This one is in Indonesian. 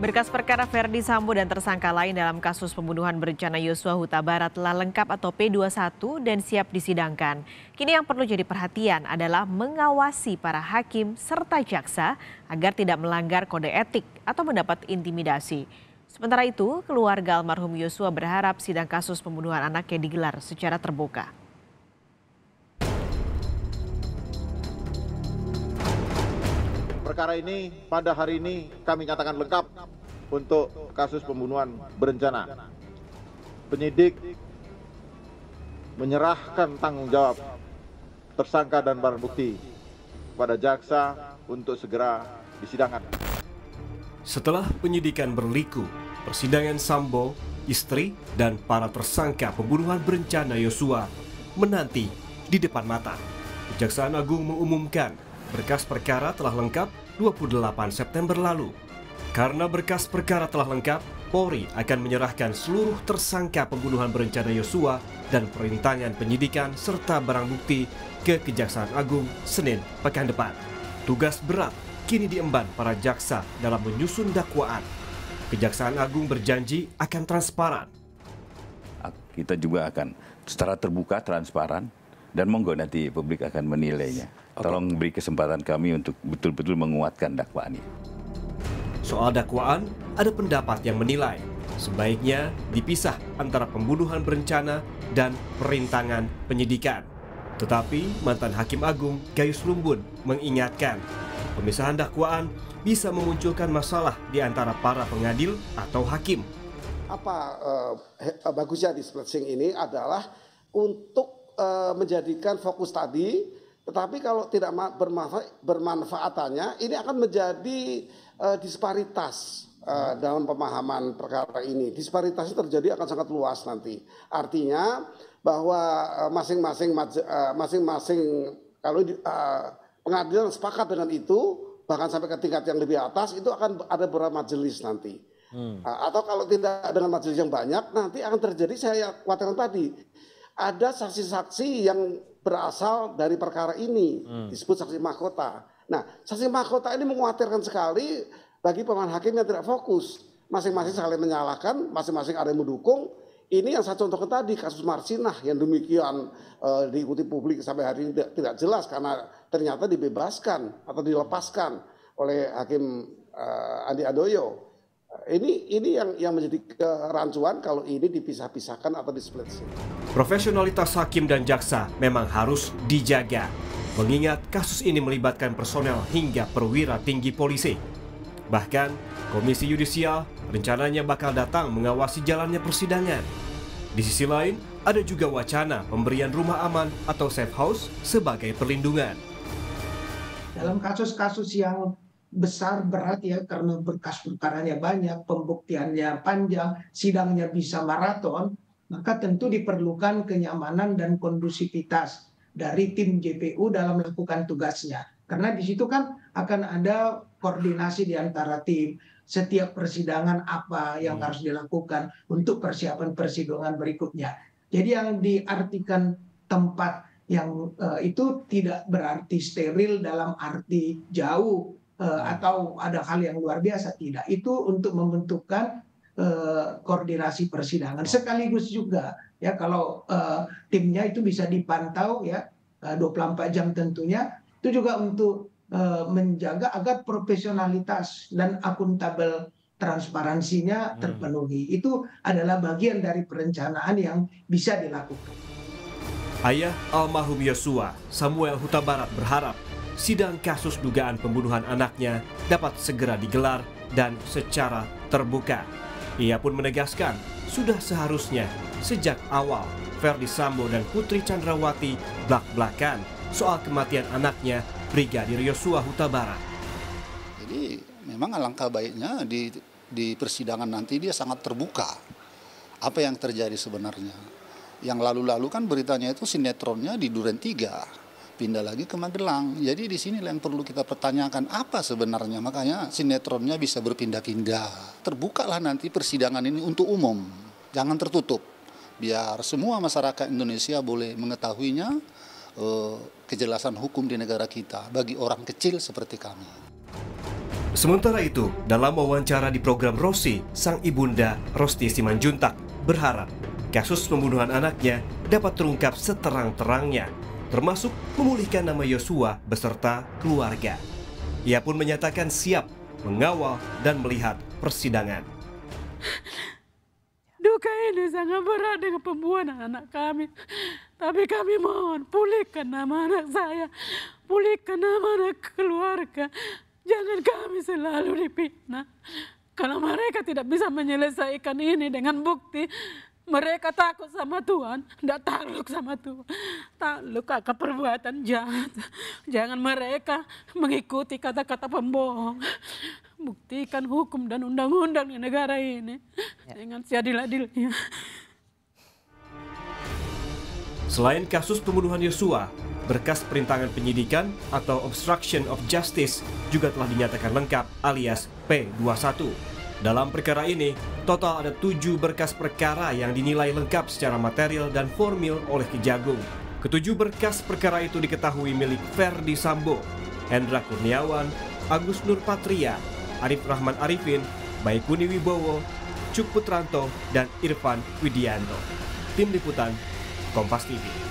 Berkas perkara Verdi Sambo dan tersangka lain dalam kasus pembunuhan berencana Yosua Huta Barat telah lengkap atau P21 dan siap disidangkan. Kini yang perlu jadi perhatian adalah mengawasi para hakim serta jaksa agar tidak melanggar kode etik atau mendapat intimidasi. Sementara itu, keluarga almarhum Yosua berharap sidang kasus pembunuhan anaknya digelar secara terbuka. Perkara ini pada hari ini kami nyatakan lengkap untuk kasus pembunuhan berencana. Penyidik menyerahkan tanggung jawab tersangka dan barang bukti pada jaksa untuk segera disidangkan. Setelah penyidikan berliku, persidangan Sambo, istri, dan para tersangka pembunuhan berencana Yosua menanti di depan mata. Kejaksaan Agung mengumumkan berkas perkara telah lengkap 28 September lalu. Karena berkas perkara telah lengkap, Polri akan menyerahkan seluruh tersangka pembunuhan berencana Yosua dan perintangan penyidikan serta barang bukti ke Kejaksaan Agung Senin pekan depan. Tugas berat kini diemban para jaksa dalam menyusun dakwaan. Kejaksaan Agung berjanji akan transparan. Kita juga akan secara terbuka, transparan, dan monggo nanti publik akan menilainya. Tolong beri kesempatan kami untuk betul-betul menguatkan dakwaan ini. Soal dakwaan, ada pendapat yang menilai sebaiknya dipisah antara pembunuhan berencana dan perintangan penyidikan. Tetapi mantan Hakim Agung Gayus Lumbun mengingatkan pemisahan dakwaan bisa memunculkan masalah di antara para pengadil atau hakim. Bagusnya di splitsing ini adalah untuk menjadikan fokus tadi. Tetapi kalau tidak bermanfaatannya, ini akan menjadi disparitas dalam pemahaman perkara ini. Disparitas itu terjadi akan sangat luas nanti. Artinya bahwa masing-masing kalau pengadilan sepakat dengan itu, bahkan sampai ke tingkat yang lebih atas, itu akan ada beberapa majelis nanti. Atau kalau tidak dengan majelis yang banyak, nanti akan terjadi, saya khawatirkan tadi, ada saksi-saksi yang berasal dari perkara ini, disebut saksi mahkota. Nah, saksi mahkota ini mengkhawatirkan sekali bagi pemain hakim yang tidak fokus. Masing-masing saling menyalahkan, masing-masing ada yang mendukung. Ini yang saya contohkan tadi, kasus Marsinah yang demikian diikuti publik sampai hari ini tidak jelas karena ternyata dibebaskan atau dilepaskan oleh Hakim Andi Handoyo. Ini yang menjadi kerancuan kalau ini dipisah-pisahkan atau di-split. Profesionalitas hakim dan jaksa memang harus dijaga, mengingat kasus ini melibatkan personel hingga perwira tinggi polisi. Bahkan, Komisi Yudisial rencananya bakal datang mengawasi jalannya persidangan. Di sisi lain, ada juga wacana pemberian rumah aman atau safe house sebagai perlindungan. Dalam kasus-kasus yang besar, berat ya, karena berkas perkaranya banyak, pembuktiannya panjang, sidangnya bisa maraton, maka tentu diperlukan kenyamanan dan kondusivitas dari tim JPU dalam melakukan tugasnya. Karena di situ kan akan ada koordinasi di antara tim, setiap persidangan apa yang harus dilakukan untuk persiapan persidangan berikutnya. Jadi yang diartikan tempat yang itu tidak berarti steril dalam arti jauh, atau ada hal yang luar biasa, tidak. Itu untuk membentukkan koordinasi persidangan. Sekaligus juga ya kalau timnya itu bisa dipantau ya 24 jam tentunya, itu juga untuk menjaga agar profesionalitas dan akuntabel transparansinya terpenuhi. Itu adalah bagian dari perencanaan yang bisa dilakukan. Ayah almarhum Yosua, Samuel Huta Barat, berharap sidang kasus dugaan pembunuhan anaknya dapat segera digelar dan secara terbuka. Ia pun menegaskan sudah seharusnya sejak awal Verdi Sambo dan Putri Chandrawati blak-blakan soal kematian anaknya Brigadir Yosua Huta Barat. Jadi memang alangkah baiknya di persidangan nanti dia sangat terbuka. Apa yang terjadi sebenarnya? Yang lalu-lalu kan beritanya itu sinetronnya di Duren 3. Pindah lagi ke Magelang. Jadi di sini yang perlu kita pertanyakan apa sebenarnya. Makanya sinetronnya bisa berpindah-pindah. Terbukalah nanti persidangan ini untuk umum. Jangan tertutup. Biar semua masyarakat Indonesia boleh mengetahuinya kejelasan hukum di negara kita bagi orang kecil seperti kami. Sementara itu, dalam wawancara di program Rosi, sang ibunda Rosti Simanjuntak berharap kasus pembunuhan anaknya dapat terungkap seterang-terangnya, termasuk memulihkan nama Yosua beserta keluarga. Ia pun menyatakan siap mengawal dan melihat persidangan. Duka ini sangat berat dengan pembunuhan anak kami. Tapi kami mohon pulihkan nama anak saya, pulihkan nama anak keluarga. Jangan kami selalu dipitnah. Kalau mereka tidak bisa menyelesaikan ini dengan bukti, mereka takut sama Tuhan, tidak takluk sama Tuhan. Takluk akan perbuatan jahat. Jangan mereka mengikuti kata-kata pembohong. Buktikan hukum dan undang-undang di negara ini dengan seadil-adilnya. Selain kasus pembunuhan Yosua, berkas perintangan penyidikan atau obstruction of justice juga telah dinyatakan lengkap alias P21. Dalam perkara ini, total ada 7 berkas perkara yang dinilai lengkap secara material dan formil oleh Kejagung. Ketujuh berkas perkara itu diketahui milik Ferdi Sambo, Hendra Kurniawan, Agus Nurpatria, Arif Rahman Arifin, Baikuni Wibowo, Cuk Putranto, dan Irfan Widianto. Tim Liputan, Kompas TV.